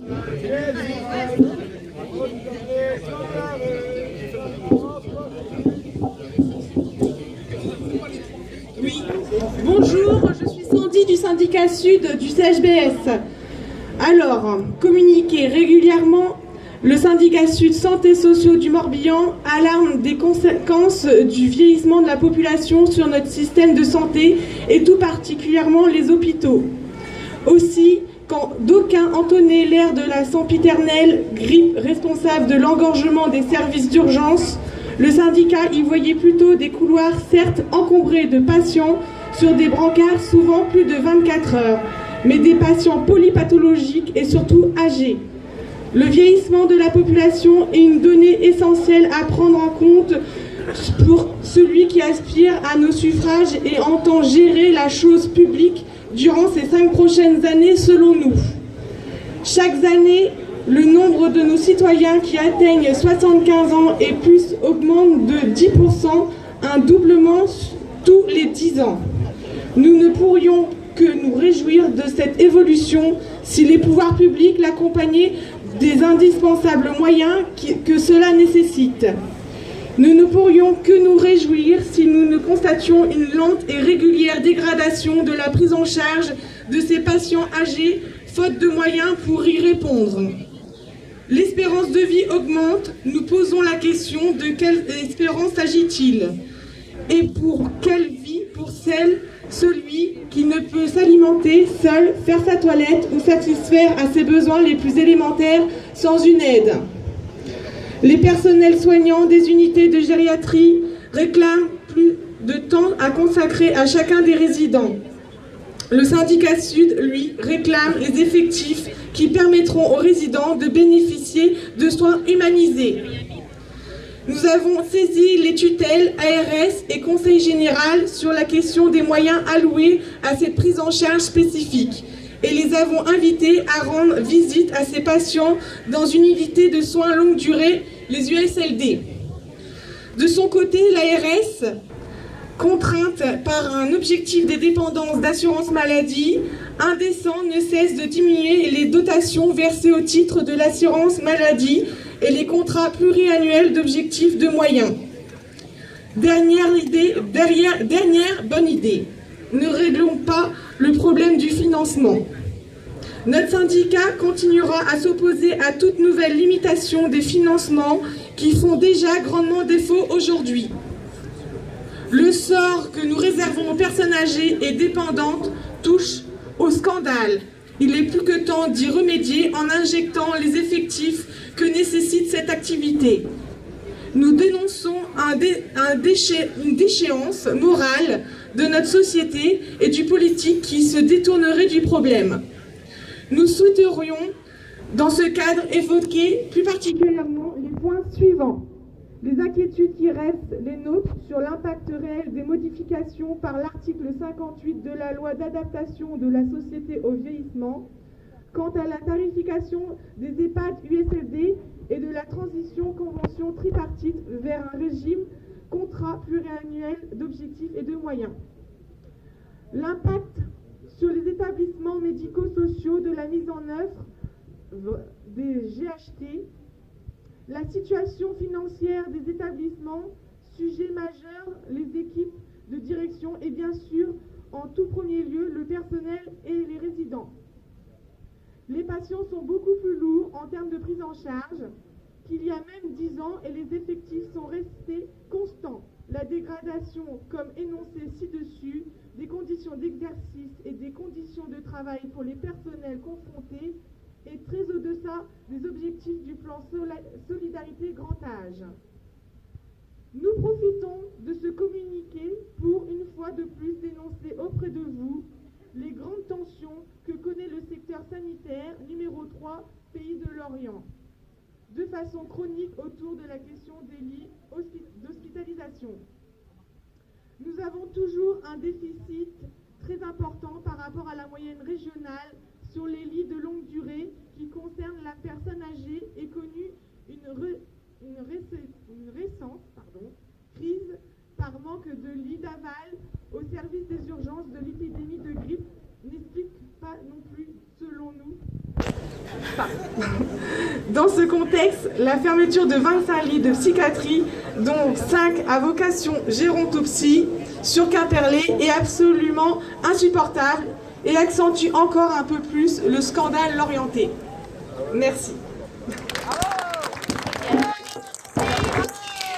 Oui. Bonjour, je suis Sandy du syndicat Sud du CHBS. Alors, communiqué régulièrement, le syndicat Sud Santé Sociaux du Morbihan alarme des conséquences du vieillissement de la population sur notre système de santé et tout particulièrement les hôpitaux. Aussi, quand d'aucuns entonnaient l'air de la sempiternelle grippe responsable de l'engorgement des services d'urgence, le syndicat y voyait plutôt des couloirs certes encombrés de patients sur des brancards souvent plus de 24 heures, mais des patients polypathologiques et surtout âgés. Le vieillissement de la population est une donnée essentielle à prendre en compte pour celui qui aspire à nos suffrages et entend gérer la chose publique durant ces 5 prochaines années selon nous. Chaque année, le nombre de nos citoyens qui atteignent 75 ans et plus augmente de 10%, un doublement tous les 10 ans. Nous ne pourrions que nous réjouir de cette évolution si les pouvoirs publics l'accompagnaient des indispensables moyens que cela nécessite. Nous ne pourrions que nous réjouir si nous ne constations une lente et régulière dégradation de la prise en charge de ces patients âgés, faute de moyens pour y répondre. L'espérance de vie augmente, nous posons la question de quelle espérance s'agit-il? Et pour quelle vie? Pour celui qui ne peut s'alimenter seul, faire sa toilette ou satisfaire à ses besoins les plus élémentaires sans une aide. Les personnels soignants des unités de gériatrie réclament plus de temps à consacrer à chacun des résidents. Le syndicat Sud, lui, réclame les effectifs qui permettront aux résidents de bénéficier de soins humanisés. Nous avons saisi les tutelles, ARS et Conseil général sur la question des moyens alloués à cette prise en charge spécifique et les avons invités à rendre visite à ces patients dans une unité de soins longue durée, les USLD. De son côté, l'ARS, contrainte par un objectif des dépendances d'assurance maladie, indécent, ne cesse de diminuer les dotations versées au titre de l'assurance maladie et les contrats pluriannuels d'objectifs de moyens. Dernière bonne idée, ne réglons pas le problème du financement. Notre syndicat continuera à s'opposer à toute nouvelle limitation des financements qui font déjà grandement défaut aujourd'hui. Le sort que nous réservons aux personnes âgées et dépendantes touche au scandale. Il est plus que temps d'y remédier en injectant les effectifs que nécessite cette activité. Nous dénonçons une déchéance morale de notre société et du politique qui se détournerait du problème. Nous souhaiterions, dans ce cadre, évoquer plus particulièrement les points suivants. Les inquiétudes qui restent les nôtres sur l'impact réel des modifications par l'article 58 de la loi d'adaptation de la société au vieillissement, quant à la tarification des EHPAD USLD et de la transition convention tripartite vers un régime contrat pluriannuel d'objectifs et de moyens. L'impact sur les établissements médico-sociaux de la mise en œuvre des GHT, la situation financière des établissements, sujet majeur, les équipes de direction et bien sûr, en tout premier lieu, le personnel et les résidents. Les patients sont beaucoup plus lourds en termes de prise en charge qu'il y a même 10 ans et les effectifs sont restés constants. La dégradation, comme énoncé ci-dessus, des conditions d'exercice et des conditions de travail pour les personnels confrontés est très au-deçà des objectifs du plan Solidarité Grand Âge. Nous profitons de ce communiqué pour, une fois de plus, dénoncer auprès de vous les grandes tensions que connaît le secteur sanitaire numéro 3, pays de l'Orient, de façon chronique autour de la question des lits d'hospitalisation. Nous avons toujours un déficit très important par rapport à la moyenne régionale sur les lits de longue durée qui concernent la personne âgée et connu une récente crise par manque de lits d'aval au service des urgences de l'épidémie de grippe n'explique pas non plus, selon nous, Dans ce contexte, la fermeture de 25 lits de psychiatrie, dont 5 à vocation gérontopsie, sur Quimperlé, est absolument insupportable et accentue encore un peu plus le scandale Lorienté. Merci.